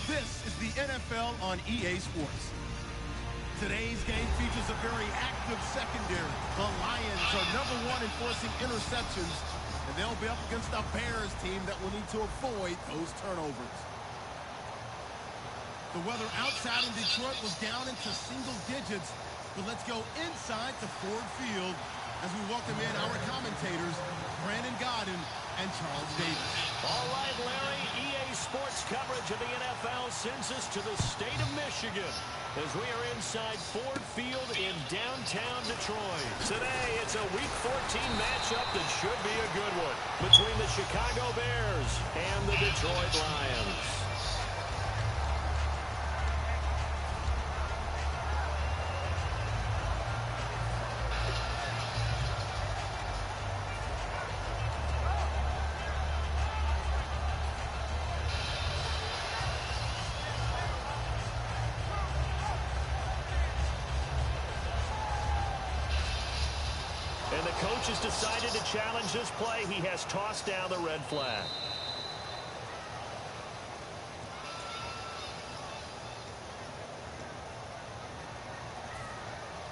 This is the NFL on EA Sports. Today's game features a very active secondary. The Lions are #1 in forcing interceptions, and they'll be up against a Bears team that will need to avoid those turnovers. The weather outside in Detroit was down into single digits, but let's go inside to Ford Field as we welcome in our commentators, Brandon Godden and Charles Davis. All right, Larry, EA Sports coverage of the NFL sends us to the state of Michigan as we are inside Ford Field in downtown Detroit. Today, it's a Week 14 matchup that should be a good one between the Chicago Bears and the Detroit Lions. And the coach has decided to challenge this play. He has tossed down the red flag.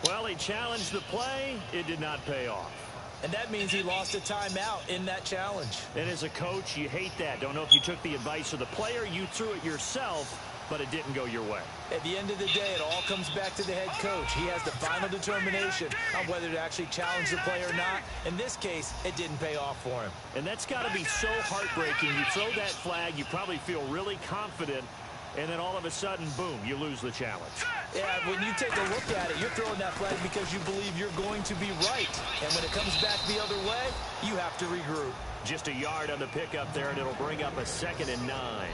Well, he challenged the play. It did not pay off. And that means he lost a timeout in that challenge. And as a coach, you hate that. Don't know if you took the advice of the player. You threw it yourself, but it didn't go your way. At the end of the day, it all comes back to the head coach. He has the final determination on whether to actually challenge the play or not. In this case, it didn't pay off for him. And that's got to be so heartbreaking. You throw that flag, you probably feel really confident, and then all of a sudden, boom, you lose the challenge. Yeah, when you take a look at it, you're throwing that flag because you believe you're going to be right. And when it comes back the other way, you have to regroup. Just a yard on the pickup there, and it'll bring up a 2nd and 9.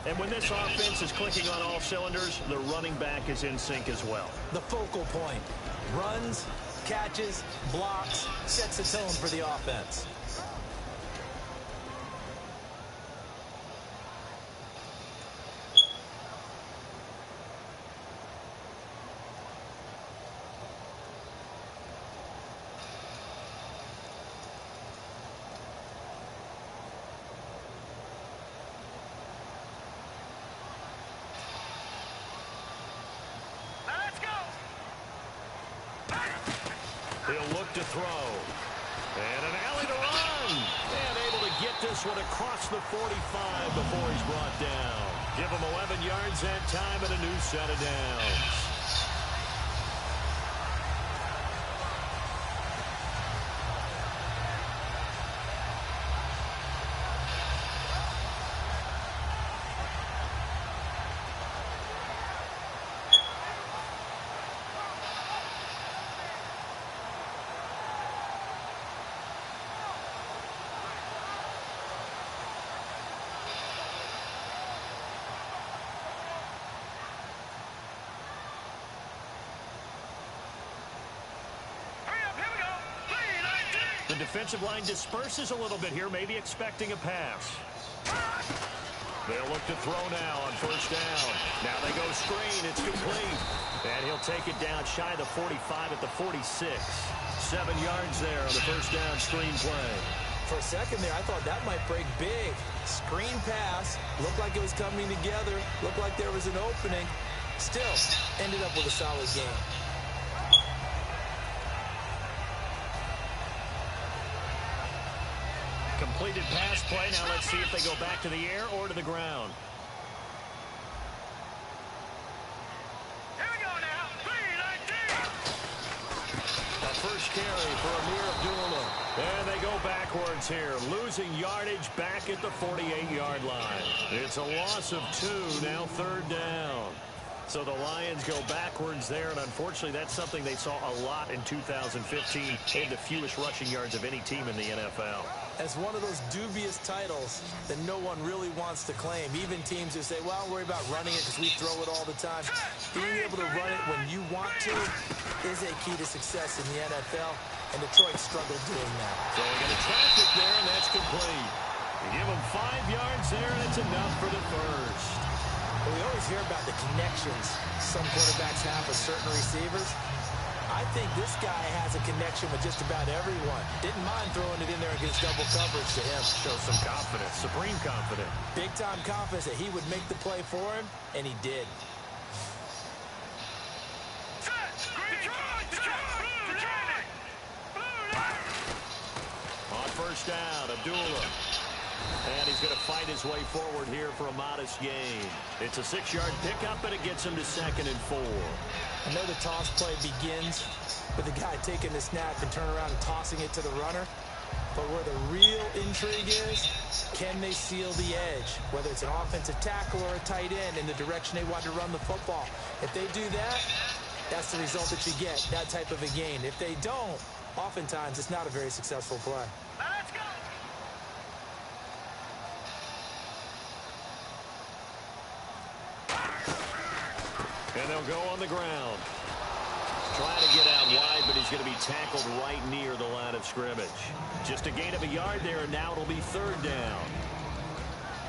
And when this offense is clicking on all cylinders, the running back is in sync as well. The focal point. Runs, catches, blocks, sets the tone for the offense. He'll look to throw. And an alley to run. And able to get this one across the 45 before he's brought down. Give him 11 yards that time and a new set of downs. The defensive line disperses a little bit here, maybe expecting a pass. They'll look to throw now on 1st down. Now they go screen. It's complete. And he'll take it down shy of the 45 at the 46. 7 yards there on the 1st down screen play. For a second there, I thought that might break big. Screen pass. Looked like it was coming together. Looked like there was an opening. Still, ended up with a solid game. Completed pass play. Now let's see if they go back to the air or to the ground. Here we go now. 3-19. A first carry for Amir Abdullah. And they go backwards here. Losing yardage back at the 48-yard line. It's a loss of 2. Now 3rd down. So the Lions go backwards there, and unfortunately that's something they saw a lot in 2015. They had the fewest rushing yards of any team in the NFL. As one of those dubious titles that no one really wants to claim. Even teams who say, well, don't worry about running it because we throw it all the time. Being able to run it when you want to is a key to success in the NFL, and Detroit struggled doing that. So we're going to traffic there, and that's complete. They give them 5 yards there, and it's enough for the first. But we always hear about the connections some quarterbacks have with certain receivers. I think this guy has a connection with just about everyone. Didn't mind throwing it in there against double coverage to him. Shows some confidence, supreme confidence. Big-time confidence that he would make the play for him, and he did. On first down, Abdullah. And he's going to fight his way forward here for a modest gain. It's a 6-yard pickup, and it gets him to 2nd and 4. I know the toss play begins with the guy taking the snap and turn around and tossing it to the runner. But where the real intrigue is, can they seal the edge? Whether it's an offensive tackle or a tight end in the direction they want to run the football. If they do that, that's the result that you get, that type of a gain. If they don't, oftentimes it's not a very successful play. Let's go. And they'll go on the ground. Trying to get out wide, but he's going to be tackled right near the line of scrimmage. Just a gain of a yard there, and now it'll be 3rd down.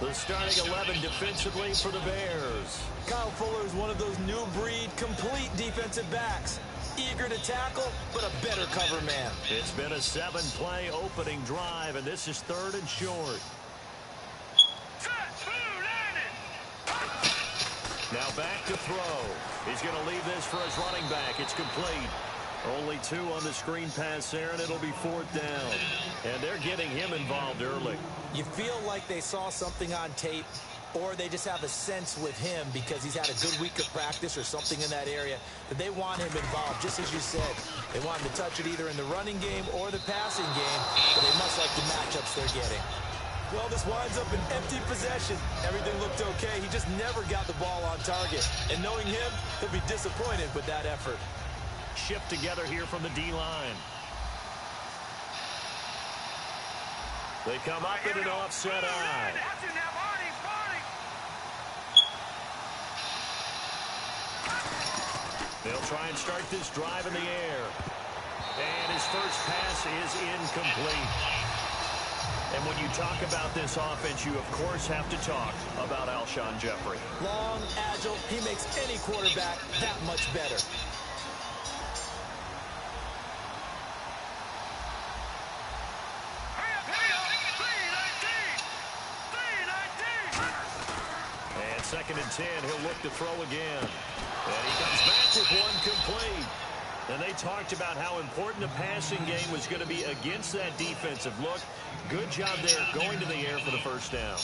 The starting 11 defensively for the Bears. Kyle Fuller is one of those new breed, complete defensive backs. Eager to tackle, but a better cover man. It's been a 7-play opening drive, and this is 3rd and short. Now back to throw. He's going to leave this for his running back. It's complete. Only 2 on the screen pass there, and it'll be 4th down. And they're getting him involved early. You feel like they saw something on tape, or they just have a sense with him because he's had a good week of practice or something in that area that they want him involved, just as you said. They want him to touch it either in the running game or the passing game, but they must like the matchups they're getting. Well, this winds up an empty possession. Everything looked okay. He just never got the ball on target. And knowing him, he'll be disappointed with that effort. Shift together here from the D-line. They come up in an offset eye. They'll try and start this drive in the air. And his first pass is incomplete. And when you talk about this offense, you, of course, have to talk about Alshon Jeffrey. Long, agile, he makes any quarterback that much better. And 2nd and 10, he'll look to throw again. And he comes back with one complete. And they talked about how important the passing game was going to be against that defensive look. Good job there going to the air for the first down.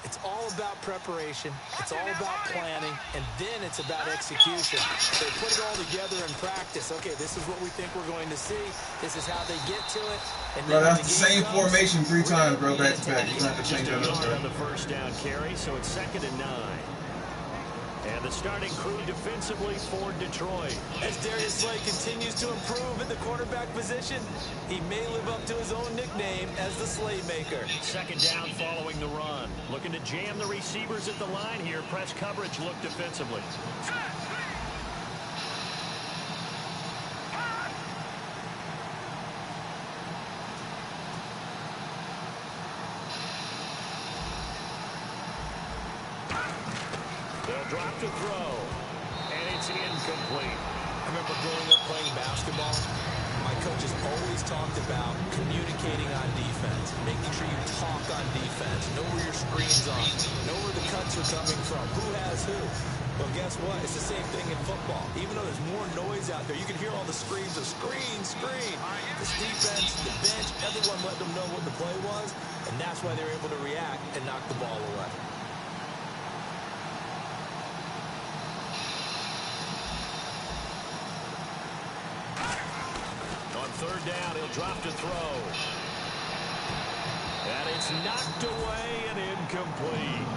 It's all about preparation. It's all about planning. And then it's about execution. They put it all together in practice. Okay, this is what we think we're going to see. This is how they get to it. And bro, that's the same formation 3 times, bro, back to back. You don't have to change that up, bro. On the first down carry, so it's 2nd and 9. And the starting crew defensively for Detroit. As Darius Slay continues to improve at the quarterback position, he may live up to his own nickname as the Slaymaker. 2nd down following the run. Looking to jam the receivers at the line here. Press coverage look defensively. They'll drop to throw, and it's incomplete. I remember growing up playing basketball. My coaches always talked about communicating on defense, making sure you talk on defense, know where your screen's on, know where the cuts are coming from, who has who. Well, guess what? It's the same thing in football. Even though there's more noise out there, you can hear all the screams of screen, screen. This defense, the bench, everyone let them know what the play was, and that's why they were able to react and knock the ball away. On 3rd down, he'll drop to throw. And it's knocked away and incomplete.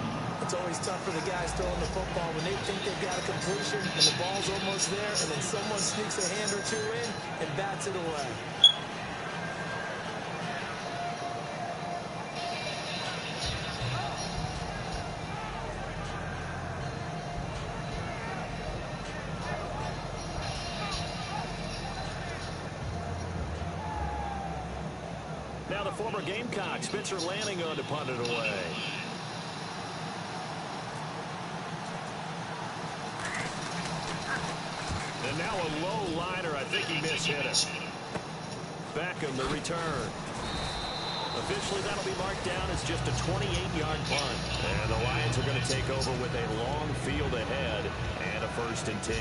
It's always tough for the guys throwing the football when they think they've got a completion and the ball's almost there, and then someone sneaks a hand or 2 in and bats it away. Now the former Gamecock, Spencer Lanning, on to punt it away. And now a low liner. I think he mishit it. Beckham, the return. Officially, that'll be marked down as just a 28-yard punt. And the Lions are going to take over with a long field ahead and a 1st and 10.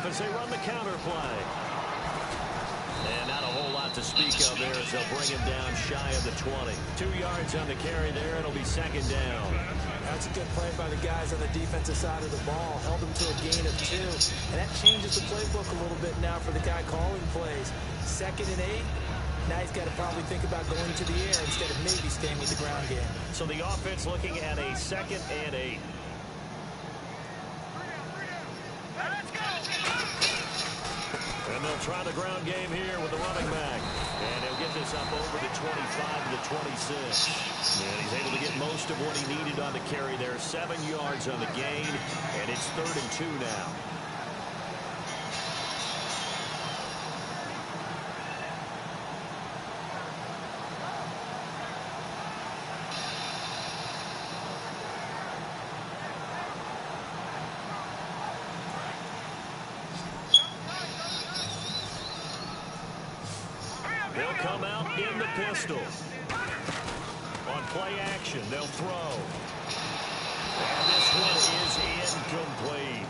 As they run the counter play. And not a whole lot to speak of there as they'll bring him down shy of the 20. 2 yards on the carry there. It'll be 2nd down. That's a good play by the guys on the defensive side of the ball. Held them to a gain of 2. And that changes the playbook a little bit now for the guy calling plays. 2nd and 8. Now he's got to probably think about going to the air instead of maybe staying with the ground game. So the offense looking at a 2nd and 8. And they'll try the ground game here with the running back. And he'll get this up over the 25 to the 26. And he's able to get most of what he needed on the carry there. 7 yards on the gain. And it's 3rd and 2 now. They'll come out in the pistol. On play action, they'll throw. And this one is incomplete.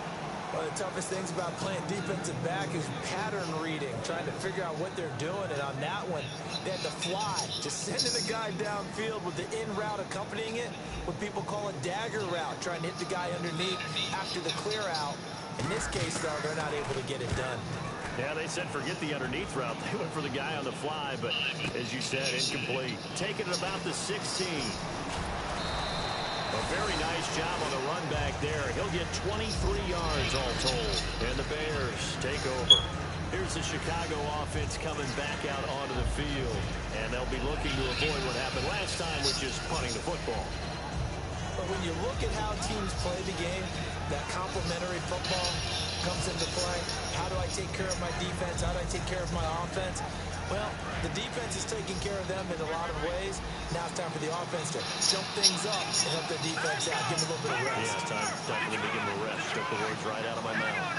One of the toughest things about playing defensive back is pattern reading, trying to figure out what they're doing. And on that one, they had to fly, just sending the guy downfield with the in route accompanying it, what people call a dagger route, trying to hit the guy underneath after the clear out. In this case, though, they're not able to get it done. Yeah, they said forget the underneath route. They went for the guy on the fly, but as you said, incomplete. Taking it about the 16. A very nice job on the run back there. He'll get 23 yards all told. And the Bears take over. Here's the Chicago offense coming back out onto the field. And they'll be looking to avoid what happened last time, which is punting the football. But when you look at how teams play the game, that complementary football comes into play. How do I take care of my defense? How do I take care of my offense? Well, the defense is taking care of them in a lot of ways. Now it's time for the offense to jump things up and help their defense out. Give them a little bit of rest. Yeah, it's time for them to give them a rest. Took the words right out of my mouth.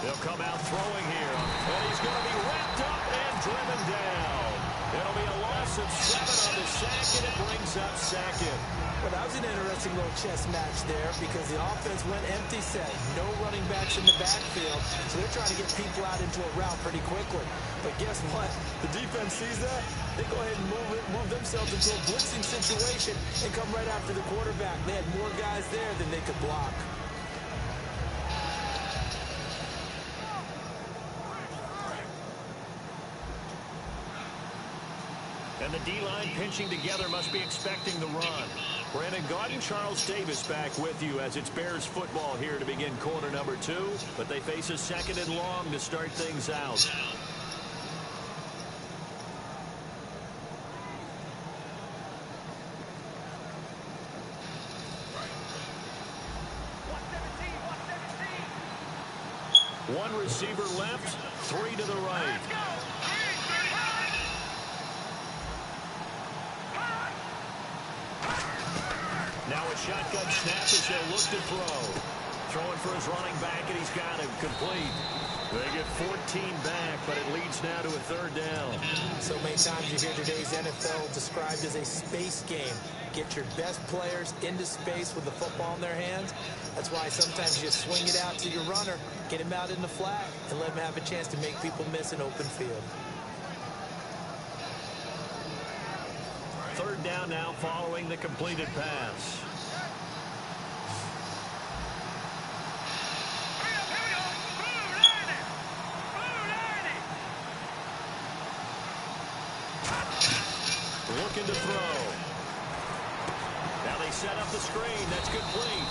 They'll come out throwing here. And he's going to be wrapped up and driven down. It'll be a loss of 7 on the sack, and it brings up 2nd. Well, that was an interesting little chess match there because the offense went empty set. No running backs in the backfield, so they're trying to get people out into a route pretty quickly. But guess what? The defense sees that. They go ahead and move themselves into a blitzing situation and come right after the quarterback. They had more guys there than they could block. And the D-line pinching together must be expecting the run. Brandon Gaudin, Charles Davis back with you as it's Bears football here to begin quarter number 2. But they face a 2nd and long to start things out. One receiver left, 3 to the right. Now a shotgun snap as they'll look to throw. Throwing for his running back, and he's got him complete. They get 14 back, but it leads now to a third down. So many times you hear today's NFL described as a space game. Get your best players into space with the football in their hands. That's why sometimes you just swing it out to your runner, get him out in the flat, and let him have a chance to make people miss an open field. Third down now following the completed pass. Looking to throw. Now they set up the screen. That's complete.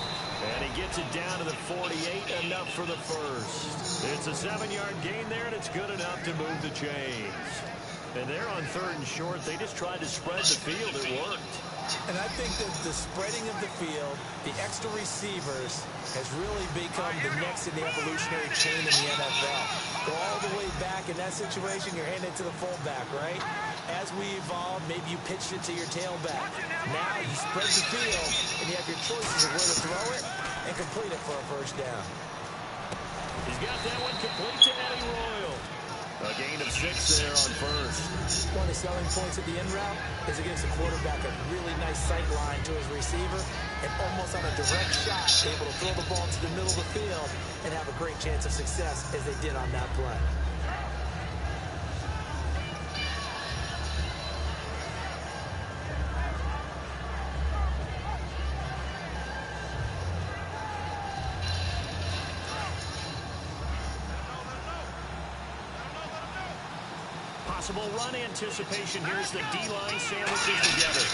And he gets it down to the 48. Enough for the first. It's a 7-yard gain there, and it's good enough to move the chains. And they're on third and short. They just tried to spread the field. It worked. And I think that the spreading of the field, the extra receivers, has really become the next in the evolutionary chain in the NFL. Go all the way back in that situation, you're handing it to the fullback, right? As we evolve, maybe you pitched it to your tailback. Now you spread the field, and you have your choices of where to throw it and complete it for a first down. He's got that one complete to Eddie Royal. A gain of 6 there on first. One of the selling points of the in route is it gives the quarterback a really nice sight line to his receiver and almost on a direct shot able to throw the ball to the middle of the field and have a great chance of success as they did on that play. Possible run anticipation. Here's the D-line sandwiches together.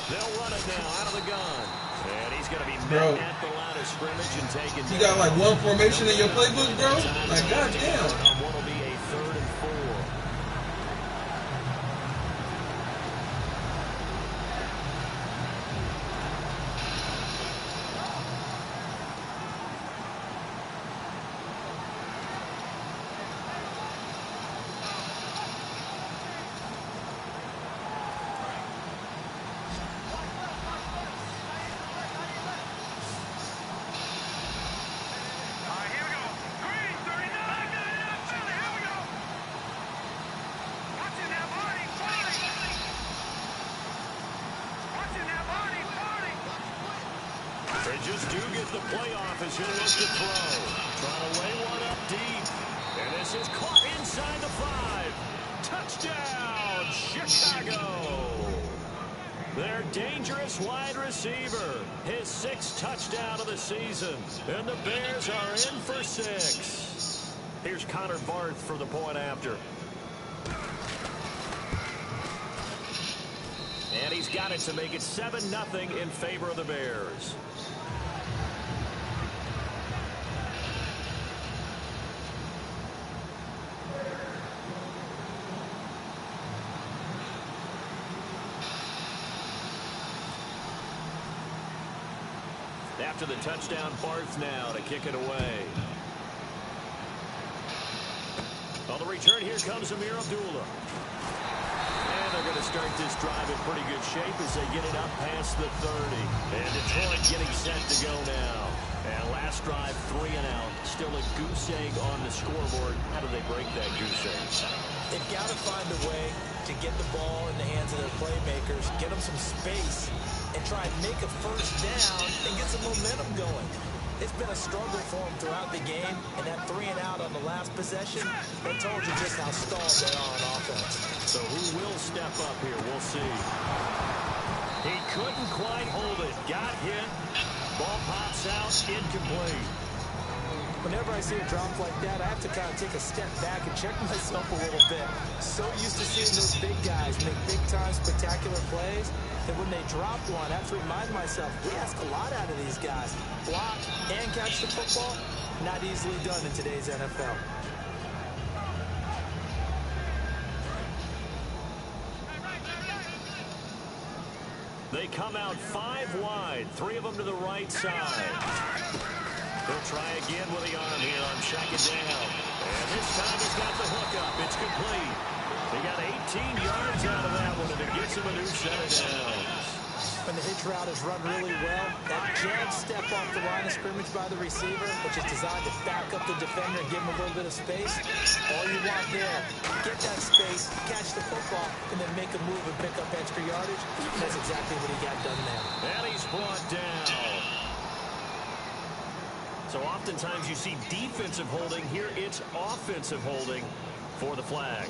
They'll run it now out of the gun. And he's going to be met at the line of scrimmage and taken. You got like one formation in your playbook, bro? Like, goddamn. On what will be a 3rd and 4. They just do get the playoff as he'll look to throw. Trying to lay one up deep. And this is caught inside the 5. Touchdown, Chicago. Their dangerous wide receiver. His 6th touchdown of the season. And the Bears are in for 6. Here's Connor Barth for the point after. And he's got it to make it 7-0 in favor of the Bears. After the touchdown, Barth now to kick it away. On the return, here comes Amir Abdullah. And they're going to start this drive in pretty good shape as they get it up past the 30. And Detroit getting set to go now. And last drive, 3 and out. Still a goose egg on the scoreboard. How do they break that goose egg? They've got to find a way to get the ball in the hands of their playmakers, get them some space, and try and make a first down and get some momentum going. It's been a struggle for them throughout the game, and that 3 and out on the last possession, that told you just how stalled they are on offense. So who will step up here? We'll see. He couldn't quite hold it. Got hit. Ball pops out. Incomplete. Whenever I see a drop like that, I have to kind of take a step back and check myself a little bit. So used to seeing those big guys make big-time spectacular plays that when they drop one, I have to remind myself, we ask a lot out of these guys. Block and catch the football, not easily done in today's NFL. They come out 5 wide, 3 of them to the right side. They'll try again with the arm here on 2nd down. And this time he's got the hookup. It's complete. They got 18 yards out of that one, and it gets him a new set of downs. When the hitch route is run really well, that jab step off the line of scrimmage by the receiver, which is designed to back up the defender and give him a little bit of space, all you want there, get that space, catch the football, and then make a move and pick up extra yardage. And that's exactly what he got done there. And he's brought down. So oftentimes you see defensive holding. Here it's offensive holding for the flag.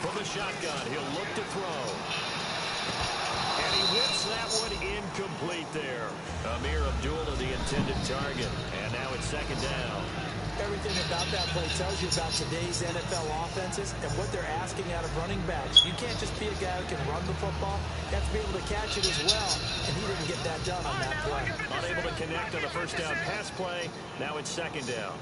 From the shotgun, he'll look to throw. And he whips that one incomplete there. Amir Abdullah, the intended target. And now it's second down. Everything about that play tells you about today's NFL offenses and what they're asking out of running backs. You can't just be a guy who can run the football. You have to be able to catch it as well. And he didn't get that done on that play. Unable to connect on the first down pass play. Now it's second down.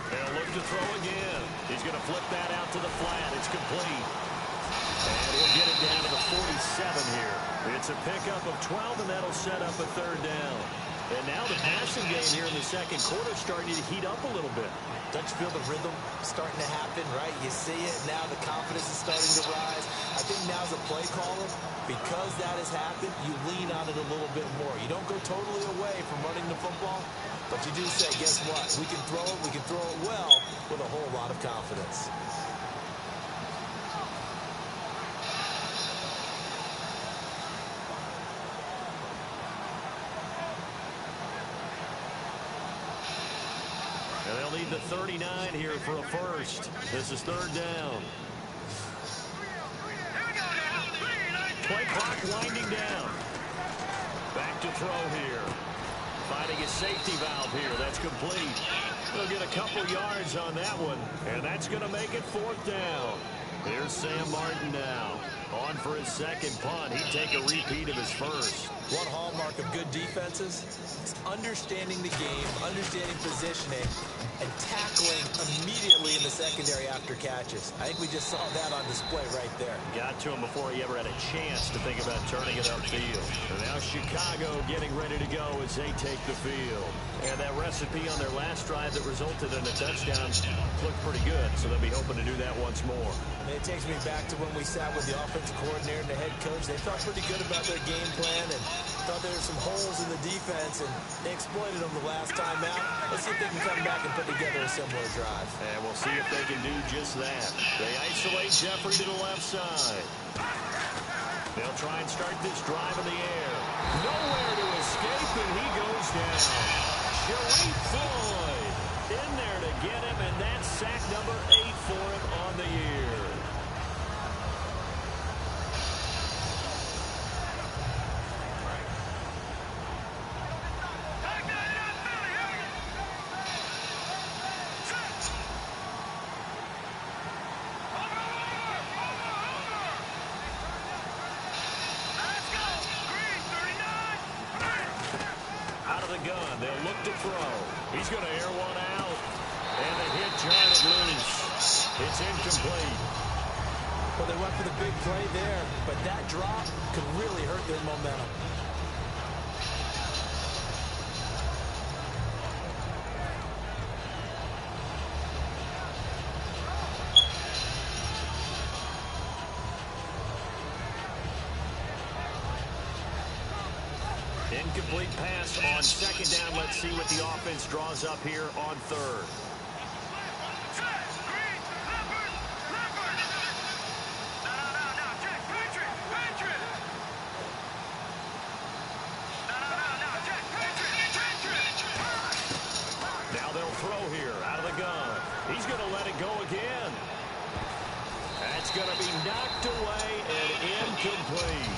They'll look to throw again. He's going to flip that out to the flat. It's complete. And he'll get it down to the 47 here. It's a pickup of 12, and that'll set up a third down. And now the passing game here in the second quarter starting to heat up a little bit. Don't you feel the rhythm starting to happen, right? You see it now. The confidence is starting to rise. I think now's a play caller. Because that has happened, you lean on it a little bit more. You don't go totally away from running the football, but you do say, guess what? We can throw it well with a whole lot of confidence. And they'll need the 39 here for a first. This is third down. Play clock winding down. Back to throw here. Finding a safety valve here. That's complete. They'll get a couple yards on that one. And that's going to make it fourth down. Here's Sam Martin now. On for his second punt. He'd take a repeat of his first. One hallmark of good defenses is understanding the game, understanding positioning, and tackling immediately in the secondary after catches. I think we just saw that on display right there. Got to him before he ever had a chance to think about turning it upfield. And now Chicago getting ready to go as they take the field. And that recipe on their last drive that resulted in a touchdown looked pretty good, so they'll be hoping to do that once more. And it takes me back to when we sat with the offensive coordinator and the head coach. They felt pretty good about their game plan and thought there were some holes in the defense, and they exploited them the last time out. Let's see if they can come back and put together a similar drive. And we'll see if they can do just that. They isolate Jeffrey to the left side. They'll try and start this drive in the air. Nowhere to escape, and he goes down. Sharif Floyd in there to get him, and that's sack number 8 for him on the year. Gun. They'll look to throw. He's going to air one out. And they hit Jarnett loose. It's incomplete. Well, they went for the big play there, but that drop could really hurt their momentum. Incomplete pass on second down. Let's see what the offense draws up here on third. Now they'll throw here out of the gun. He's going to let it go again. That's going to be knocked away and incomplete.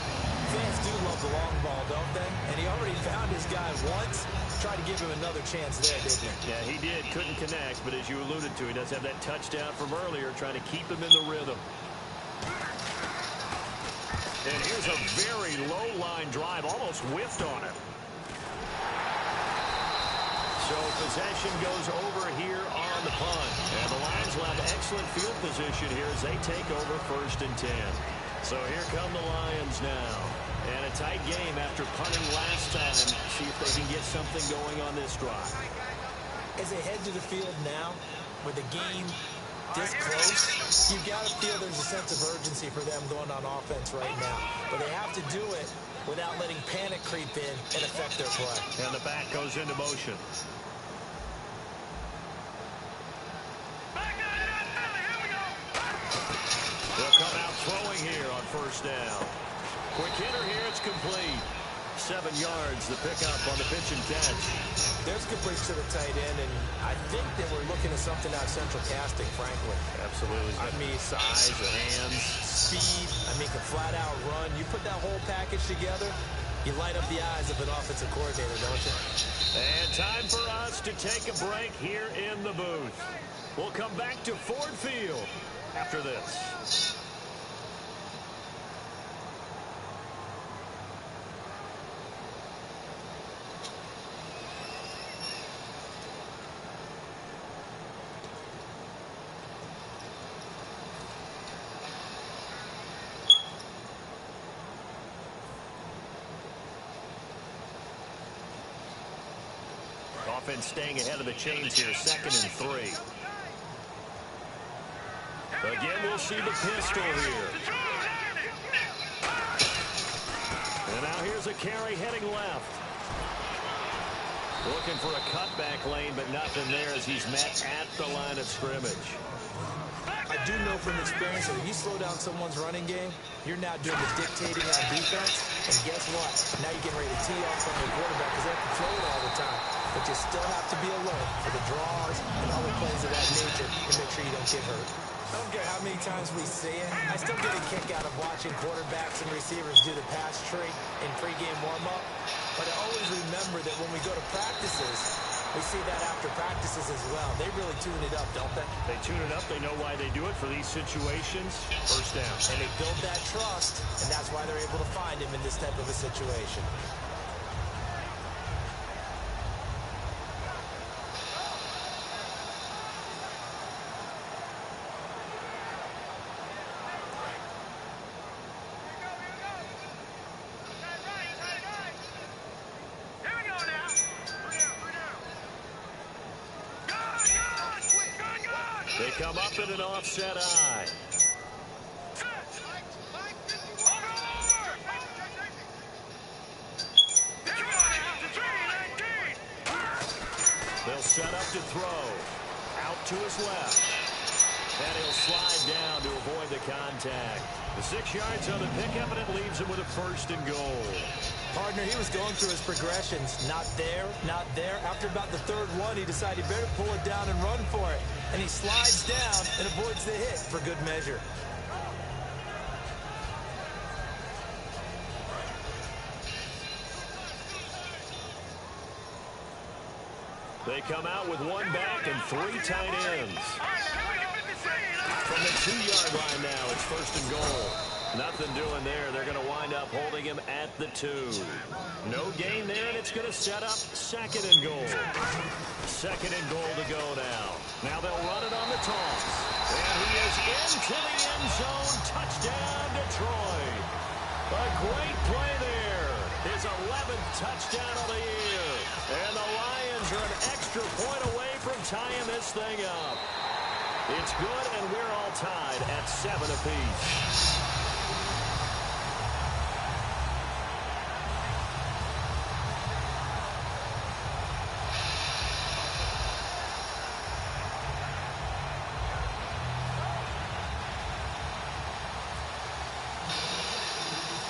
Fans do love the long ball, don't they? And he already found his guy once. Tried to give him another chance there, didn't he? Yeah, he did. Couldn't connect, but as you alluded to, he does have that touchdown from earlier, trying to keep him in the rhythm. And here's a very low-line drive, almost whiffed on it. So possession goes over here on the punt. And the Lions will have excellent field position here as they take over 1st and 10. So here come the Lions now. And a tight game after punting last time. See if they can get something going on this drive. As they head to the field now, with the game this close, you've got to feel there's a sense of urgency for them going on offense right now. But they have to do it without letting panic creep in and affect their play. And the back goes into motion. They'll come out throwing here on 1st down. Quick hitter here, it's complete. 7 yards, the pickup on the pitch and catch. There's complete to the tight end, and I think they were looking at something out central casting, frankly. Absolutely. I mean, size, the hands, speed. I mean, can flat out run. You put that whole package together, you light up the eyes of an offensive coordinator, don't you? And time for us to take a break here in the booth. We'll come back to Ford Field after this. Offense staying ahead of the chains here, 2nd and 3. Again, we'll see the pistol here. And now here's a carry heading left. Looking for a cutback lane, but nothing there as he's met at the line of scrimmage. I do know from experience that if you slow down someone's running game, you're now doing the dictating on defense. And guess what? Now you're getting ready to tee off on your quarterback because they have to throw it all the time. But you still have to be alert for the draws and other plays of that nature to make sure you don't get hurt. I don't care how many times we see it. I still get a kick out of watching quarterbacks and receivers do the pass tree in pregame warm-up. But I always remember that when we go to practices, we see that after practices as well. They really tune it up, don't they? They tune it up. They know why they do it for these situations. 1st down. And they build that trust, and that's why they're able to find him in this type of a situation. They come up in an offset eye. They'll set up to throw. Out to his left. And he'll slide down to avoid the contact. The 6 yards on the pickup, and it leaves him with a 1st and goal. Partner, he was going through his progressions. Not there, not there. After about the 3rd one, he decided he better pull it down and run for it. And he slides down and avoids the hit for good measure. They come out with 1 back and 3 tight ends. From the 2-yard line now, it's 1st and goal. Nothing doing there. They're going to wind up holding him at the 2. No gain there, and it's going to set up 2nd and goal. 2nd and goal to go now. Now they'll run it on the toss. And he is into the end zone. Touchdown, Detroit. A great play there. His 11th touchdown of the year. And the Lions are an extra point away from tying this thing up. It's good, and we're all tied at 7 apiece.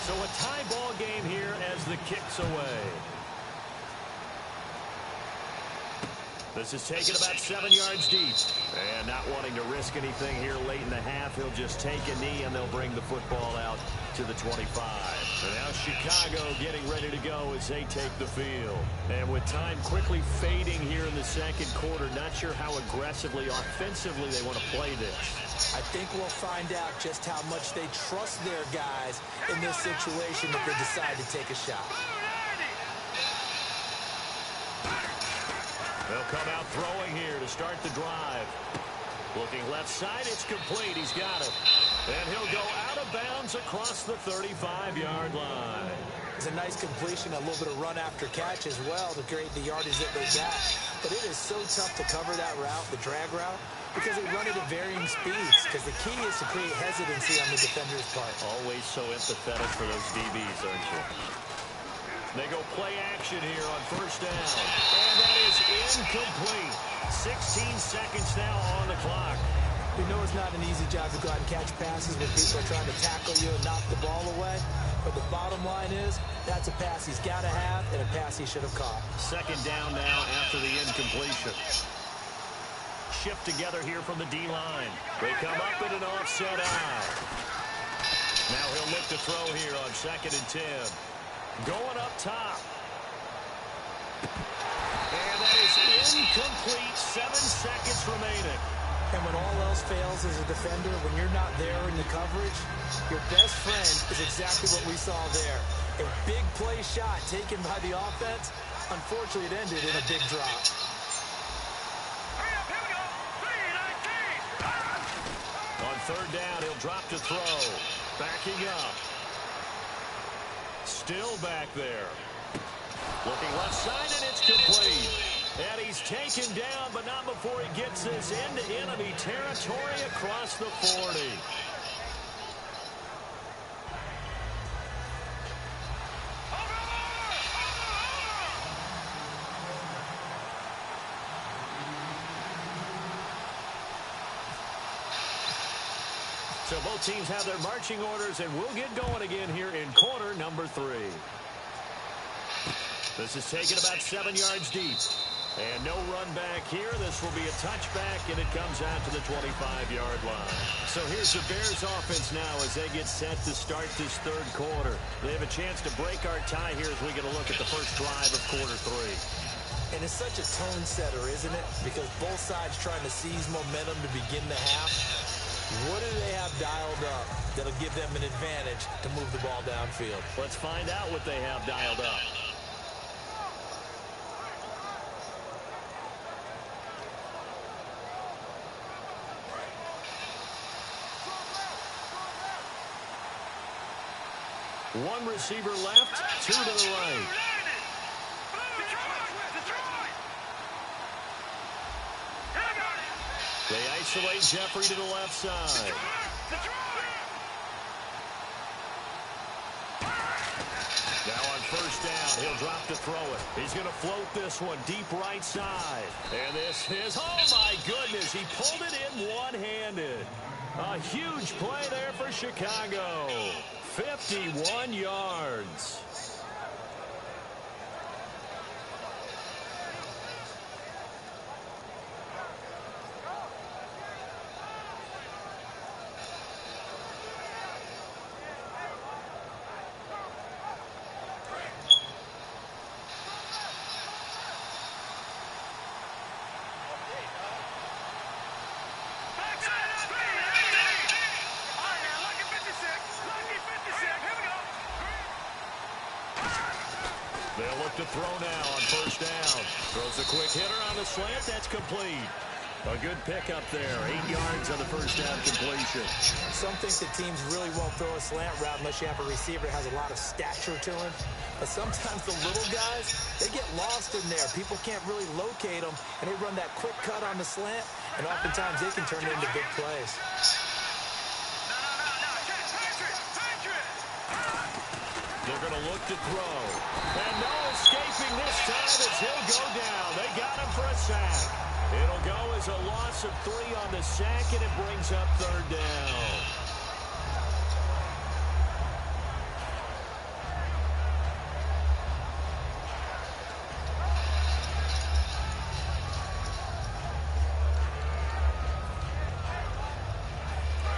So a tie ball game here as the kick's away. This is taken about 7 yards deep. And not wanting to risk anything here late in the half, he'll just take a knee and they'll bring the football out to the 25. And now Chicago getting ready to go as they take the field. And with time quickly fading here in the 2nd quarter, not sure how aggressively, offensively they want to play this. I think we'll find out just how much they trust their guys in this situation if they decide to take a shot. They'll come out throwing here to start the drive. Looking left side, it's complete. He's got it. And he'll go out of bounds across the 35-yard line. It's a nice completion, a little bit of run after catch as well to create the yardage that they got. But it is so tough to cover that route, the drag route, because they run it at varying speeds. Because the key is to create hesitancy on the defender's part. Always so empathetic for those DBs, aren't you? They go play action here on first down. And that is incomplete. 16 seconds now on the clock. We know it's not an easy job to go out and catch passes when people are trying to tackle you and knock the ball away. But the bottom line is, that's a pass he's got to have and a pass he should have caught. Second down now after the incompletion. Shift together here from the D-line. They come up in an offset eye. Now he'll look to throw here on 2nd and 10. Going up top. And that is incomplete. 7 seconds remaining. And when all else fails as a defender, when you're not there in the coverage, your best friend is exactly what we saw there. A big play shot taken by the offense. Unfortunately, it ended in a big drop. On third down, he'll drop to throw. Backing up. Still back there. Looking left side, and it's complete. And he's taken down, but not before he gets this into enemy territory across the 40. So both teams have their marching orders, and we'll get going again here in quarter number 3. This is taken about 7 yards deep. And no run back here. This will be a touchback, and it comes out to the 25-yard line. So here's the Bears offense now as they get set to start this third quarter. They have a chance to break our tie here as we get a look at the first drive of quarter 3. And it's such a tone setter, isn't it? Because both sides trying to seize momentum to begin the half. What do they have dialed up that'll give them an advantage to move the ball downfield? Let's find out what they have dialed up. One receiver left, 2 to the right. They isolate Jeffrey to the left side. Now on first down, he'll drop to throw it. He's going to float this one deep right side. And this is, oh my goodness, he pulled it in one-handed. A huge play there for Chicago. 51 yards. They'll look to throw now on first down. Throws a quick hitter on the slant. That's complete. A good pickup there. 8 yards on the first down completion. Some think that teams really won't throw a slant route unless you have a receiver that has a lot of stature to him. But sometimes the little guys, they get lost in there. People can't really locate them, and they run that quick cut on the slant, and oftentimes they can turn it into big plays. They're going to look to throw. And no escaping this time as he'll go down. They got him for a sack. It'll go as a loss of 3 on the sack, and it brings up third down.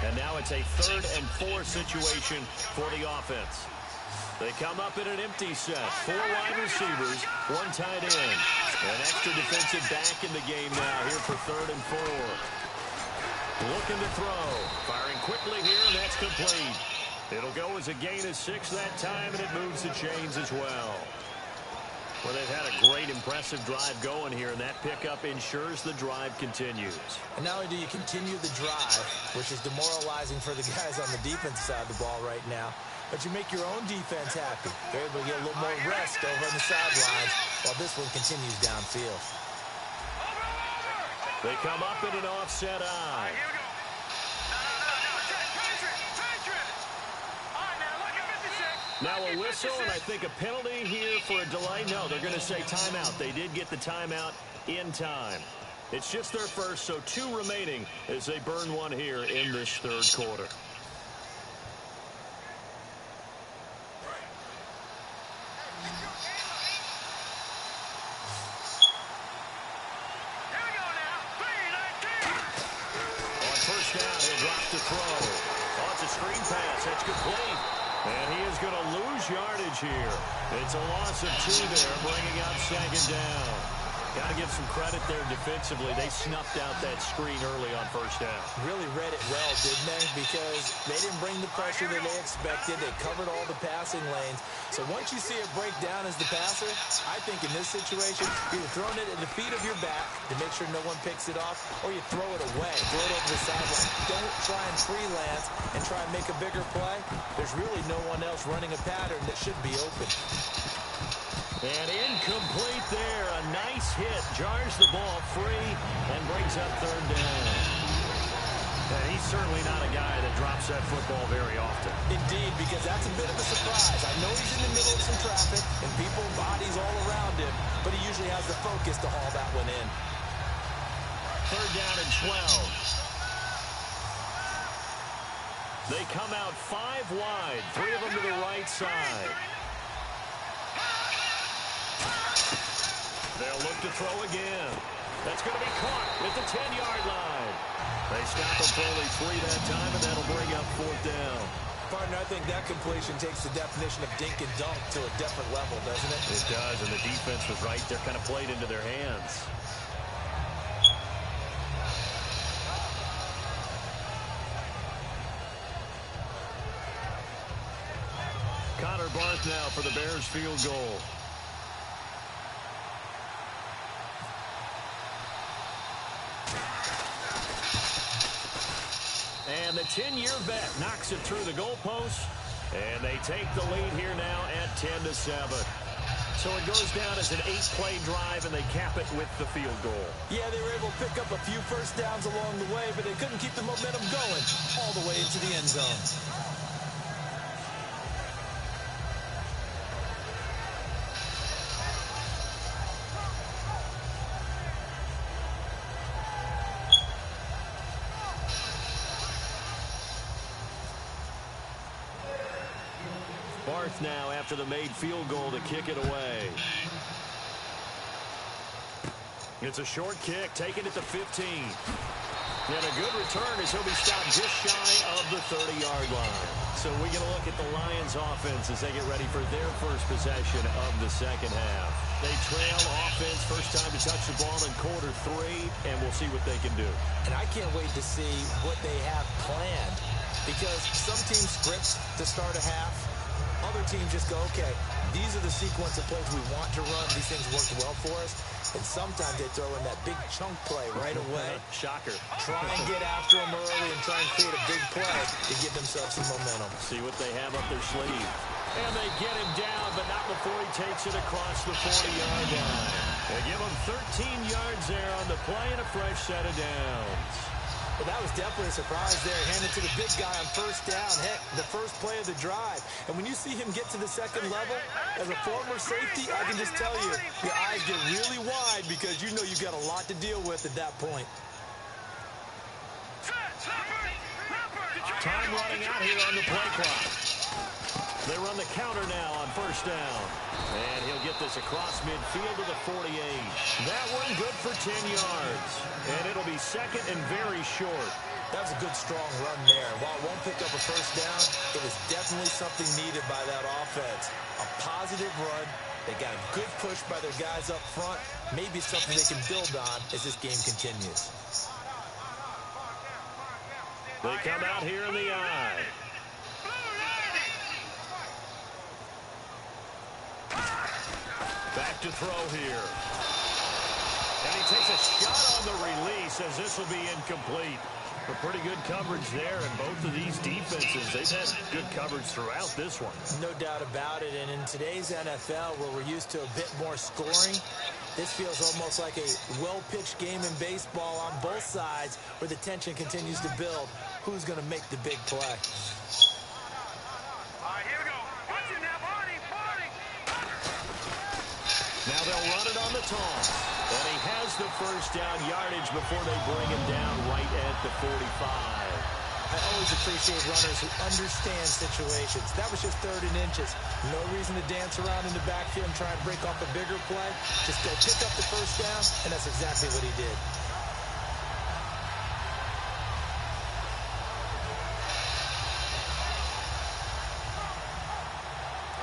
And now it's a 3rd and 4 situation for the offense. They come up in an empty set. 4 wide receivers, 1 tight end. An extra defensive back in the game now here for 3rd and 4. Looking to throw. Firing quickly here, and that's complete. It'll go as a gain of 6 that time, and it moves the chains as well. Well, they've had a great, impressive drive going here, and that pickup ensures the drive continues. And not only do you continue the drive, which is demoralizing for the guys on the defense side of the ball right now, but you make your own defense happy. They're able to get a little more rest over on the sidelines while this one continues downfield. They come up in an offset eye. Here we go. Now a whistle, and I think a penalty here for a delay. No, they're going to say timeout. They did get the timeout in time. It's just their first, so 2 remaining as they burn one here in this third quarter. On first down, he'll drop to throw. Oh, it's a screen pass. That's complete. And he is going to lose yardage here. It's a loss of 2 there, bringing up second down. Got to give some credit there defensively. They snuffed out that screen early on first down. Really read it well, didn't they? Because they didn't bring the pressure that they expected. They covered all the passing lanes. So once you see it break down as the passer, I think in this situation, you're either throwing it at the feet of your back to make sure no one picks it off, or you throw it away, throw it over the sideline. Don't try and freelance and try and make a bigger play. There's really no one else running a pattern that should be open. And incomplete there. A nice hit. Jars the ball free and brings up third down. And he's certainly not a guy that drops that football very often. Indeed, because that's a bit of a surprise. I know he's in the middle of some traffic and people, bodies all around him, but he usually has the focus to haul that one in. Third down and 12. They come out 5 wide. 3 of them to the right side. They'll look to throw again. That's going to be caught at the 10-yard line. They stop him for only 3 that time, and that'll bring up 4th down. Partner, I think that completion takes the definition of dink and dunk to a different level, doesn't it? It does, and the defense was right there, kind of played into their hands. Connor Barth now for the Bears field goal. And the 10-year vet knocks it through the goalpost. And they take the lead here now at 10-7. So it goes down as an 8-play drive, and they cap it with the field goal. Yeah, they were able to pick up a few first downs along the way, but they couldn't keep the momentum going all the way into the end zone. Barth now after the made field goal to kick it away. It's a short kick, taken at the 15. And a good return as he'll be stopped just shy of the 30-yard line. So we get a look at the Lions offense as they get ready for their first possession of the second half. They trail offense, first time to touch the ball in quarter 3, and we'll see what they can do. And I can't wait to see what they have planned, because some teams script to start a half. Other teams just go, okay, these are the sequence of plays we want to run. These things work well for us. And sometimes they throw in that big chunk play right away. Shocker. Try and get after them early and try and create a big play to give themselves some momentum. See what they have up their sleeve. And they get him down, but not before he takes it across the 40-yard line. They give him 13 yards there on the play and a fresh set of downs. Well, that was definitely a surprise there. Handed to the big guy on first down. Heck, the first play of the drive. And when you see him get to the second level, as a former safety, I can just tell you, your eyes get really wide because you know you've got a lot to deal with at that point. Time running out here on the play clock. They run the counter now on first down. And he'll get this across midfield to the 48. That one good for 10 yards. And it'll be second and very short. That was a good, strong run there. While it won't pick up a first down, it was definitely something needed by that offense. A positive run. They got a good push by their guys up front. Maybe something they can build on as this game continues. They come out here in the eye. Back to throw here. And he takes a shot on the release as this will be incomplete. But pretty good coverage there, and both of these defenses, they've had good coverage throughout this one. No doubt about it, and in today's NFL, where we're used to a bit more scoring, this feels almost like a well-pitched game in baseball on both sides, where the tension continues to build. Who's going to make the big play? All right, here we go. Watch it now, Barney. Now they'll run it on the toss. And he has the first down yardage before they bring him down right at the 45. I always appreciate runners who understand situations. That was just 3rd and inches. No reason to dance around in the backfield and try and break off a bigger play. Just go pick up the first down, and that's exactly what he did.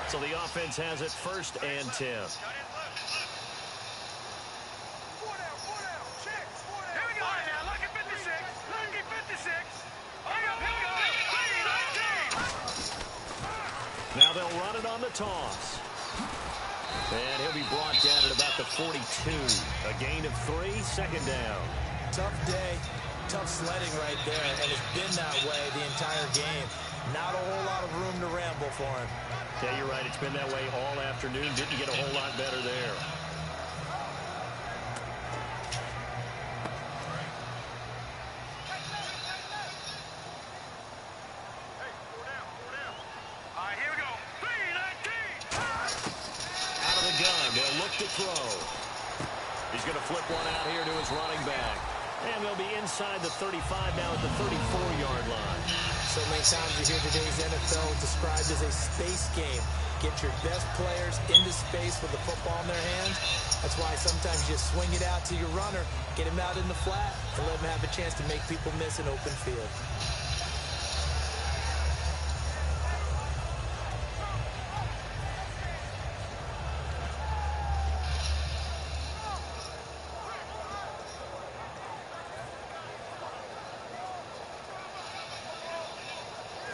So the offense has it 1st and 10. Now they'll run it on the toss. And he'll be brought down at about the 42. A gain of 3, 2nd down. Tough day, tough sledding right there, and it's been that way the entire game. Not a whole lot of room to ramble for him. Yeah, you're right. It's been that way all afternoon. Didn't get a whole lot better there. They'll look to throw. He's going to flip one out here to his running back. And they'll be inside the 35 now at the 34-yard line. So many times you hear today's NFL described as a space game. Get your best players into space with the football in their hands. That's why sometimes you just swing it out to your runner, get him out in the flat, and let him have a chance to make people miss an open field.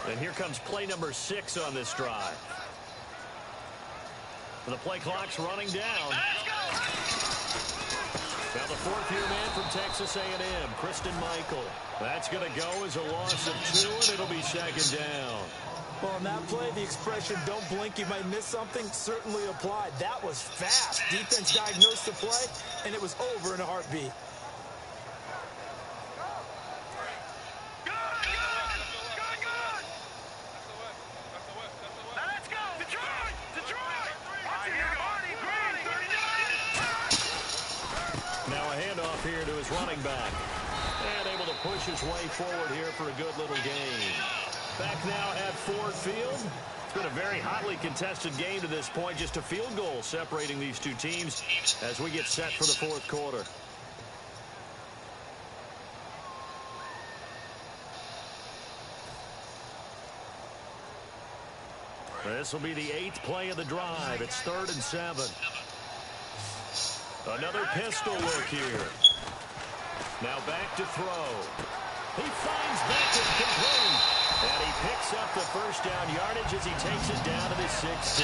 And here comes play number 6 on this drive. The play clock's running down. Now the 4th-year man from Texas A&M, Christian Michael. That's going to go as a loss of 2, and it'll be 2nd down. Well, on that play, the expression, don't blink, you might miss something, certainly applied. That was fast. Defense diagnosed the play, and it was over in a heartbeat. Here to his running back. And able to push his way forward here for a good little gain. Back now at Ford Field. It's been a very hotly contested game to this point. Just a field goal separating these two teams as we get set for the 4th quarter. This will be the 8th play of the drive. It's 3rd and 7. Another pistol look here. Now back to throw. He finds Beckham complete. And he picks up the first down yardage as he takes it down to the 16.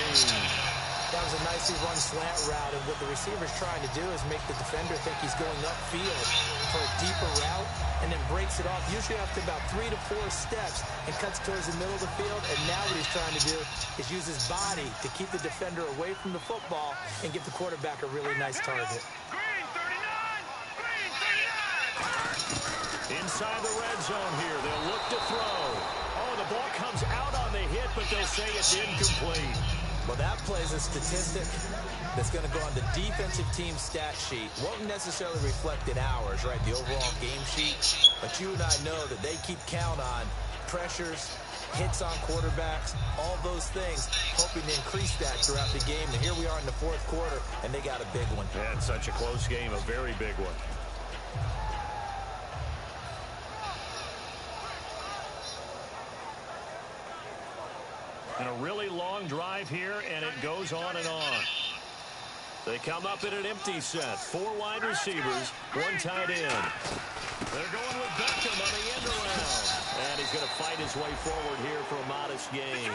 That was a nicely run slant route, and what the receiver's trying to do is make the defender think he's going upfield for a deeper route, and then breaks it off, usually after about 3 to 4 steps, and cuts towards the middle of the field. And now what he's trying to do is use his body to keep the defender away from the football and give the quarterback a really nice target. Inside the red zone here, they'll look to throw. Oh, the ball comes out on the hit, but they'll say it's incomplete. Well, that plays a statistic that's going to go on the defensive team stat sheet. Won't necessarily reflect in ours, right, the overall game sheet. But you and I know that they keep count on pressures, hits on quarterbacks, all those things, hoping to increase that throughout the game. And here we are in the 4th quarter, and they got a big one. Yeah, it's such a close game, a very big one. And a really long drive here, and it goes on and on. They come up in an empty set. 4 wide receivers, 1 tight end. They're going with Beckham on the end around. And he's going to fight his way forward here for a modest gain.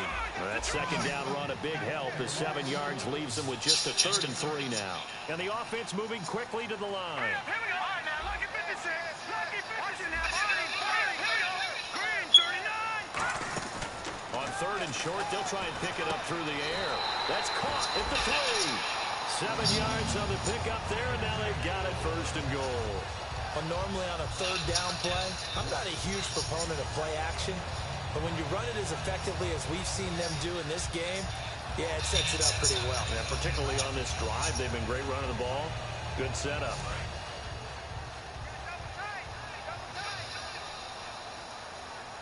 That second down run, a big help as 7 yards leaves him with just a 3rd and 3 now. And the offense moving quickly to the line. Here we go. All right, now, lucky 56. Lucky 56 now. Here we go. Green, 39. On 3rd and short, they'll try and pick it up through the air. That's caught at the 3. 7 yards on the pickup there, and now they've got it 1st and goal. Well, normally on a 3rd down play, I'm not a huge proponent of play action, but when you run it as effectively as we've seen them do in this game, yeah, it sets it up pretty well. Yeah, particularly on this drive, they've been great running the ball. Good setup.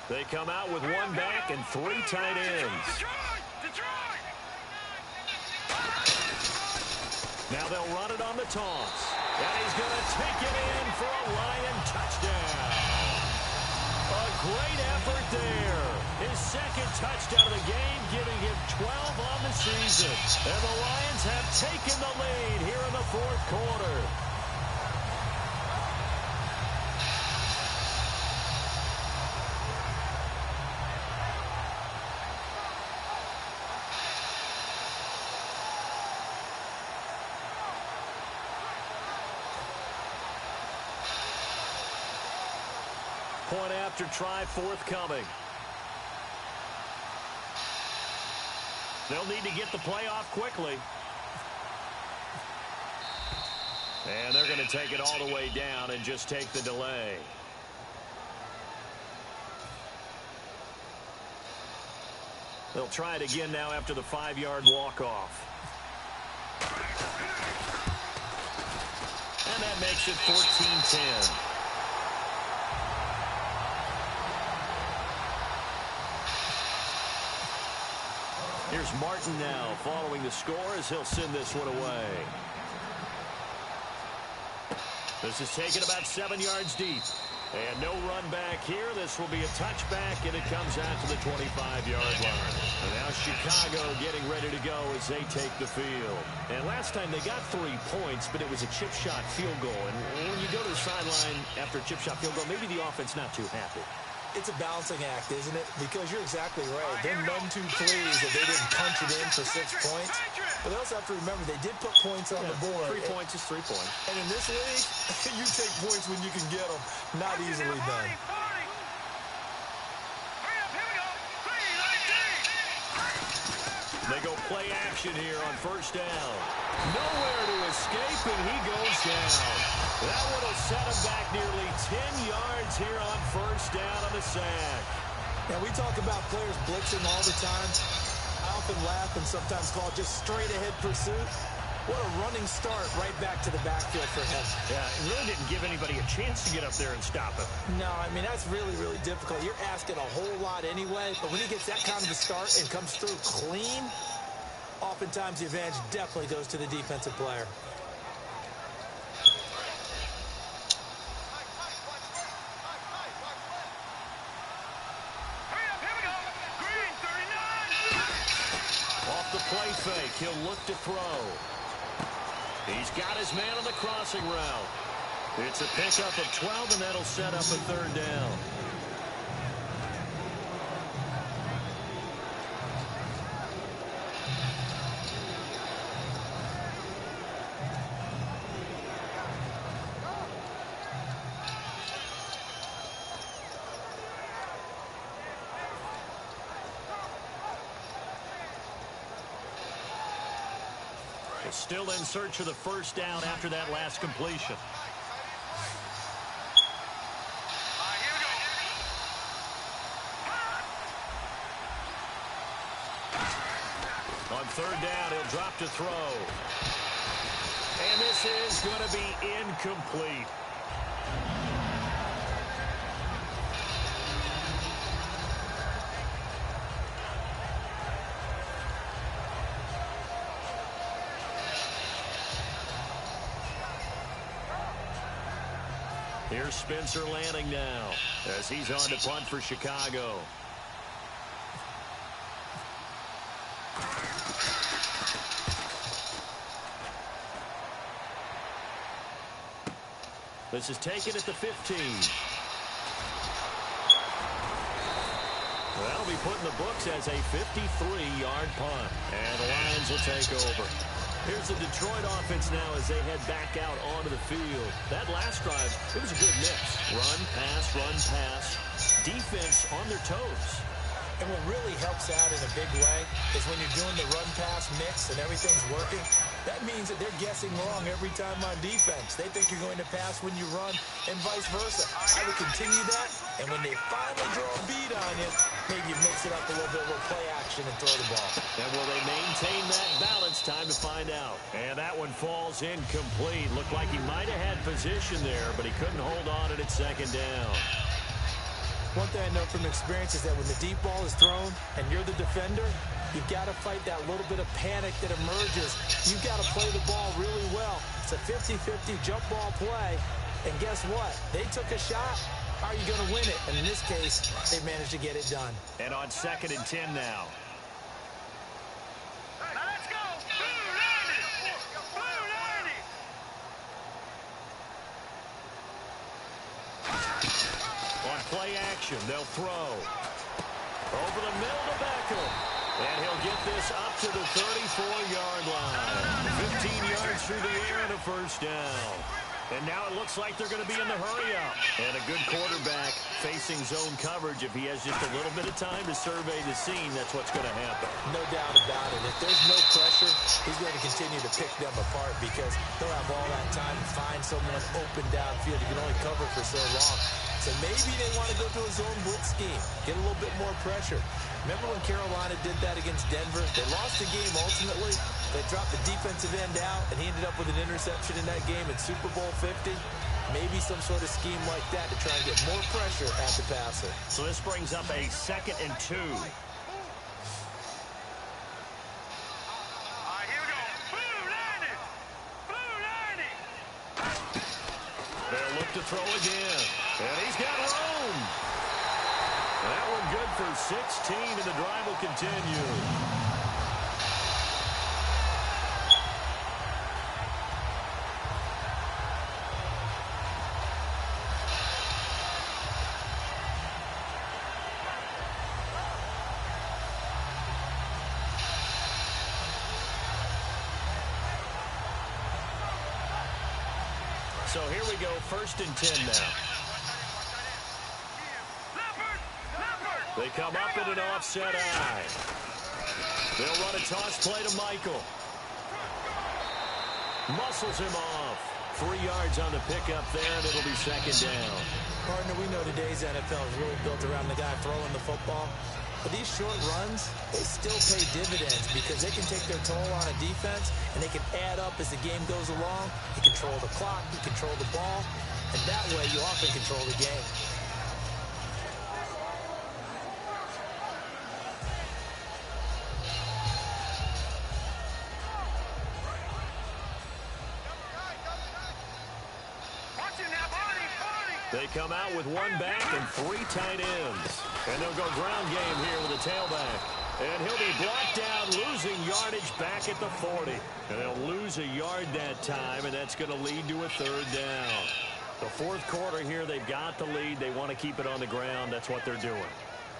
They come out with 1 back and 3 tight ends. Now they'll run it on the toss. And he's going to take it in for a Lion touchdown. A great effort there. His 2nd touchdown of the game, giving him 12 on the season. And the Lions have taken the lead here in the 4th quarter. Point after try forthcoming. They'll need to get the play off quickly. And they're going to take it all the way down and just take the delay. They'll try it again now after the 5-yard walk-off. And that makes it 14-10. Here's Martin now following the score as he'll send this one away. This is taken about 7 yards deep. And no run back here. This will be a touchback, and it comes out to the 25-yard line. And now Chicago getting ready to go as they take the field. And last time they got 3 points, but it was a chip shot field goal. And when you go to the sideline after a chip shot field goal, maybe the offense not too happy. It's a balancing act, isn't it? Because you're exactly right. They're none too pleased that they didn't punch it in for 6 points. But they also have to remember they did put points on the board. 3 points is 3 points. And in this league, you take points when you can get them. Not easily done. They go play action here on 1st down. Nowhere to escape, and he goes down. That one will set him back nearly 10 yards here on 1st down on the sack. Now, we talk about players blitzing all the time. I often laugh and sometimes call it just straight-ahead pursuit. What a running start right back to the backfield for him. Yeah, it really didn't give anybody a chance to get up there and stop him. No, I mean, that's really, really difficult. You're asking a whole lot anyway, but when he gets that kind of a start and comes through clean, oftentimes the advantage definitely goes to the defensive player. Off the play fake, he'll look to throw. He's got his man on the crossing route. It's a pickup of 12, and that'll set up a 3rd down. Still in search of the 1st down after that last completion. On 3rd down, he'll drop to throw. And this is going to be incomplete. Here's Spencer Lanning now as he's on to punt for Chicago. This is taken at the 15. That'll be put in the books as a 53-yard punt. And the Lions will take over. Here's the Detroit offense now as they head back out onto the field. That last drive, it was a good mix. Run, pass. Defense on their toes. And what really helps out in a big way is when you're doing the run-pass mix and everything's working, that means that they're guessing wrong every time on defense. They think you're going to pass when you run and vice versa. I would continue that, and when they finally draw a beat on you, maybe you mix it up a little bit, a little play action and throw the ball. And will they maintain that balance? Time to find out. And that one falls incomplete. Looked like he might have had position there, but he couldn't hold on at second down. One thing I know from experience is that when the deep ball is thrown and you're the defender, you've got to fight that little bit of panic that emerges. You've got to play the ball really well. It's a 50-50 jump ball play. And guess what? They took a shot. How are you going to win it? And in this case, they managed to get it done. And on 2nd and 10 now. Now let's go. On play action, they'll throw. Over the middle to Beckham. And he'll get this up to the 34-yard line. 15 yards through the air and a first down. And now it looks like they're going to be in the hurry-up. And a good quarterback facing zone coverage. If he has just a little bit of time to survey the scene, that's what's going to happen. No doubt about it. If there's no pressure, he's going to continue to pick them apart because they'll have all that time to find someone open downfield. You can only cover for so long. So maybe they want to go to a zone blitz scheme, get a little bit more pressure. Remember when Carolina did that against Denver? They lost the game ultimately. They dropped the defensive end out, and he ended up with an interception in that game in Super Bowl 50. Maybe some sort of scheme like that to try and get more pressure at the passer. So this brings up a 2nd and 2. All right, here we go. Blue lining. They'll look to throw again. And he's got room. That one good for 16, and the drive will continue. So here we go, 1st and 10 now. They come up in an offset eye. They'll run a toss play to Michael. Muscles him off. 3 yards on the pickup there, and it'll be 2nd down. Partner, we know today's NFL is really built around the guy throwing the football. But these short runs, they still pay dividends because they can take their toll on a defense, and they can add up as the game goes along. You control the clock, you control the ball, and that way you often control the game. They come out with 1 back and 3 tight ends. And they'll go ground game here with a tailback. And he'll be brought down, losing yardage back at the 40. And they'll lose a yard that time, and that's going to lead to a 3rd down. The 4th quarter here, they've got the lead. They want to keep it on the ground. That's what they're doing.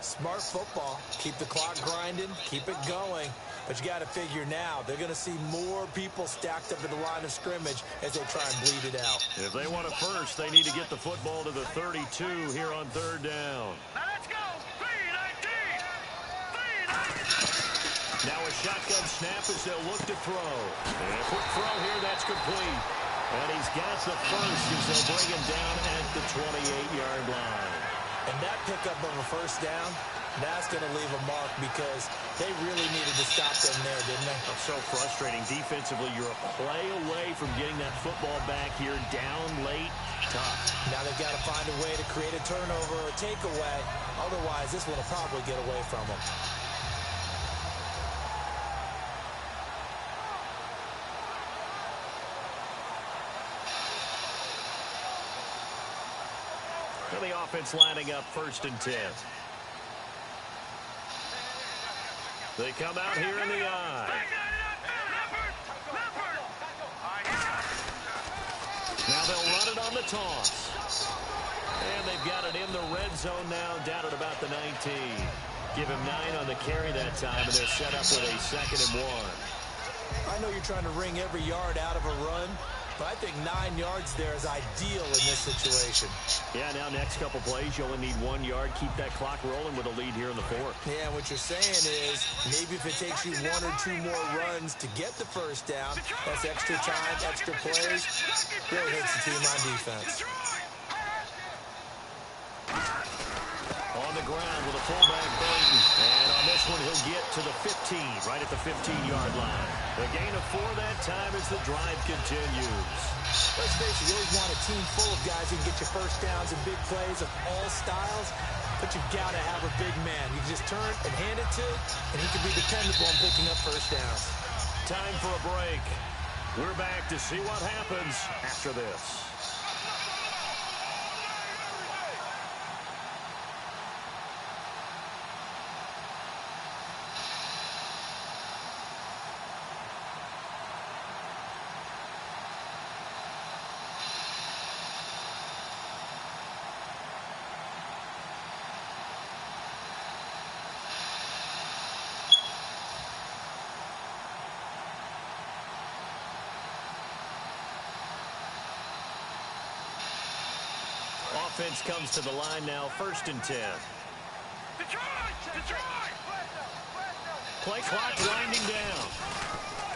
Smart football. Keep the clock grinding. Keep it going. But you got to figure now, they're going to see more people stacked up at the line of scrimmage as they try and bleed it out. If they want a first, they need to get the football to the 32 here on 3rd down. Now let's go. 3-19. Now a shotgun snap as they'll look to throw. And a quick throw here, that's complete. And he's got the first as they'll bring him down at the 28-yard line. And that pickup of a first down, that's going to leave a mark because they really needed to stop them there, didn't they? It's so frustrating. Defensively, you're a play away from getting that football back here down late. Tough. Now they've got to find a way to create a turnover or a takeaway. Otherwise, this one will probably get away from them. The offense lining up 1st and 10. They come out here in the eye. Now they'll run it on the toss. And they've got it in the red zone now, down at about the 19. Give him 9 on the carry that time, and they're set up with a 2nd and 1. I know you're trying to wring every yard out of a run, but I think 9 yards there is ideal in this situation. Yeah, now next couple plays, you only need 1 yard. Keep that clock rolling with a lead here in the 4th. Yeah, what you're saying is maybe if it takes you 1 or 2 more runs to get the first down, that's extra time, extra plays, really hurts the team on defense. On the ground with a fullback Burton. And on this one, he'll get to the 15, right at the 15-yard line. The gain of 4 that time as the drive continues. Let's face it, you always want a team full of guys who can get you first downs and big plays of all styles, but you've got to have a big man. You can just turn and hand it to, and he can be dependable on picking up first downs. Time for a break. We're back to see what happens after this. Offense comes to the line now, 1st and 10. Play clock winding down.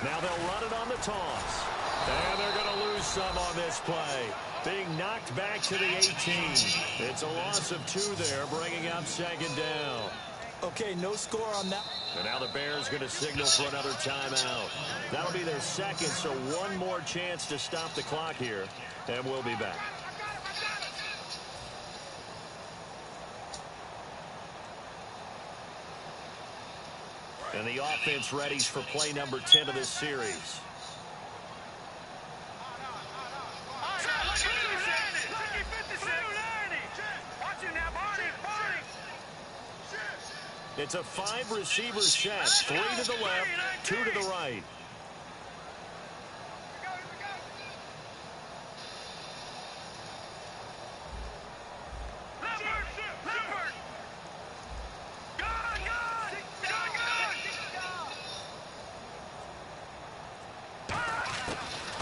Now they'll run it on the toss. And they're going to lose some on this play. Being knocked back to the 18. It's a loss of 2 there, bringing up 2nd down. Okay, no score on that. And now the Bears going to signal for another timeout. That'll be their 2nd, so 1 more chance to stop the clock here. And we'll be back. And the offense readies for play number 10 of this series. It's a 5-receiver set. 3 to the left, 2 to the right.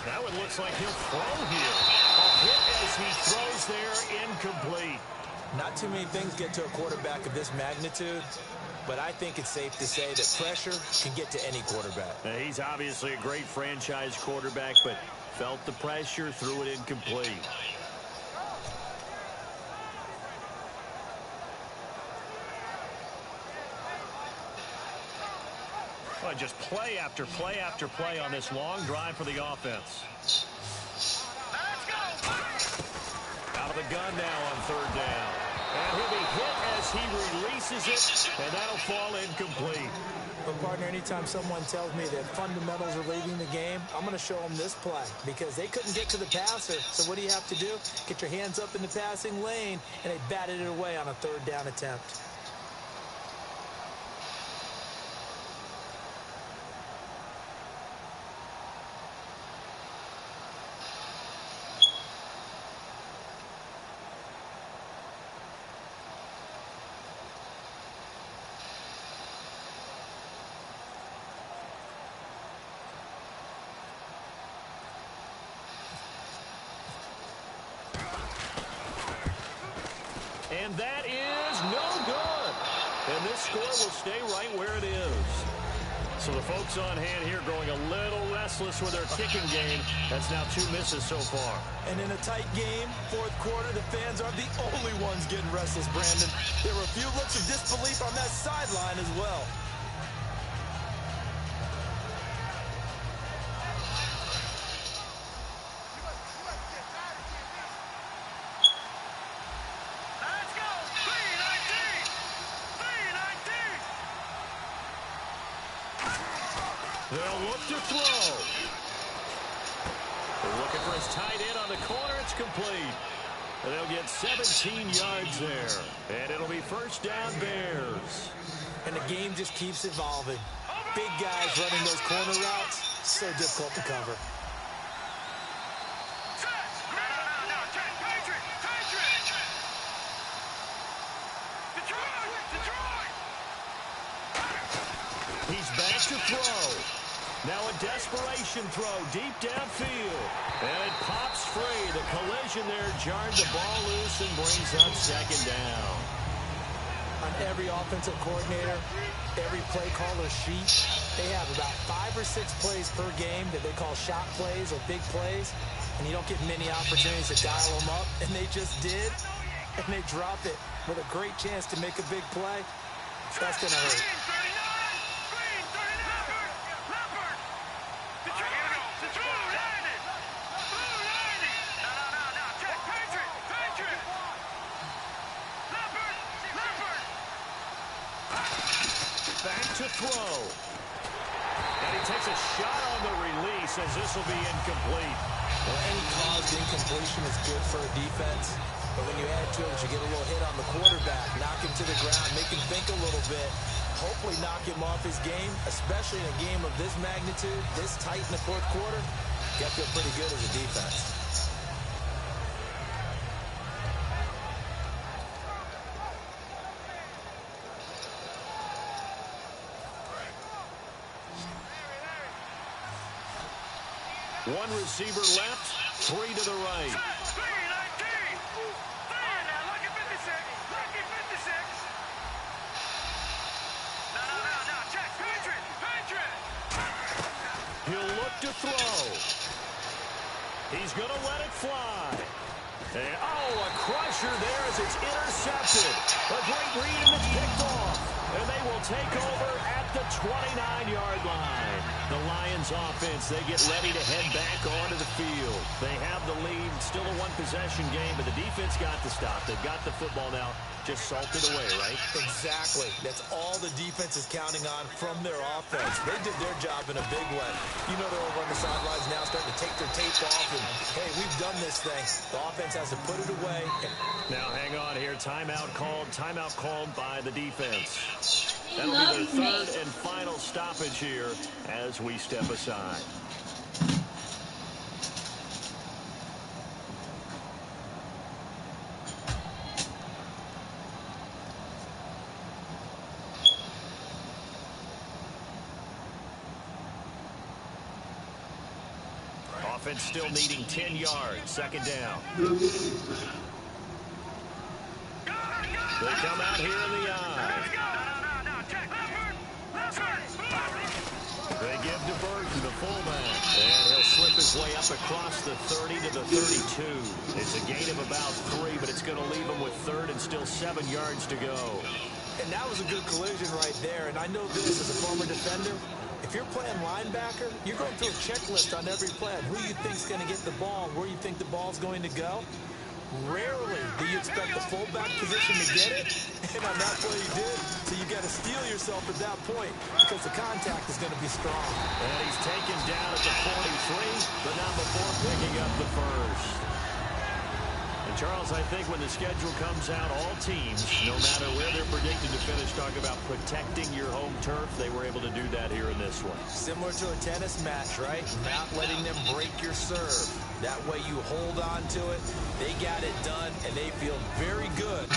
Now it looks like he'll throw here. A hit as he throws there, incomplete. Not too many things get to a quarterback of this magnitude, but I think it's safe to say that pressure can get to any quarterback. Now, he's obviously a great franchise quarterback, but felt the pressure, threw it incomplete. Well, just play after play after play on this long drive for the offense. Out of the gun now on 3rd down. And he'll be hit as he releases it, and that'll fall incomplete. But, partner, anytime someone tells me that fundamentals are leading the game, I'm going to show them this play because they couldn't get to the passer. So what do you have to do? Get your hands up in the passing lane, and they batted it away on a 3rd down attempt. And that is no good. And this score will stay right where it is. So the folks on hand here growing a little restless with their kicking game. That's now 2 misses so far. And in a tight game, 4th quarter, the fans aren't the only ones getting restless, Brandon. There were a few looks of disbelief on that sideline as well. They'll look to throw. They're looking for his tight end on the corner. It's complete. And they'll get 17 yards there. And it'll be 1st down Bears. And the game just keeps evolving. Big guys running those corner routes, so difficult to cover. He's back to throw. Now a desperation throw deep downfield. And it pops free. The collision there jarred the ball loose and brings up second down. On every offensive coordinator, every play caller sheet, they have about 5 or 6 plays per game that they call shot plays or big plays. And you don't get many opportunities to dial them up. And they just did. And they drop it with a great chance to make a big play. That's going to hurt. Back to throw. And he takes a shot on the release as this will be incomplete. Well, any caused incompletion is good for a defense. But when you add to it, you get a little hit on the quarterback, knock him to the ground, make him think a little bit, hopefully knock him off his game, especially in a game of this magnitude, this tight in the fourth quarter. You got to feel pretty good as a defense. One receiver left, 3 to the right. He'll look to throw. He's going to let it fly. And, a crusher there as it's intercepted. A great read and it's picked off. And they will take over at the 29-yard line. The Lions offense, they get ready to head back onto the field. They have the lead, still a one-possession game, but the defense got the stop. They've got the football now, just salted away, right? Exactly. That's all the defense is counting on from their offense. They did their job in a big way. You know they're over on the sidelines now starting to take their tape off and, hey, we've done this thing. The offense has to put it away. Now hang on here. Timeout called by the defense. That'll be their third and final stoppage here as we step aside. Offense still needing 10 yards. Second down. They come out here in the eye. They give to Burton, the fullback. And he'll slip his way up across the 30 to the 32. It's a gain of about 3, but it's going to leave him with third and still 7 yards to go. And that was a good collision right there. And I know this as a former defender. If you're playing linebacker, you're going through a checklist on every play on who you think's going to get the ball, where you think the ball's going to go. Rarely do you expect the fullback position to get it, and on that play you did, so you got to steel yourself at that point because the contact is going to be strong. And he's taken down at the 43, but not before picking up the first. And Charles, I think when the schedule comes out, all teams, no matter where they're predicted to finish, talk about protecting your home turf. They were able to do that here in this one. Similar to a tennis match, right? Not letting them break your serve. That way you hold on to it. They got it done, and they feel very good.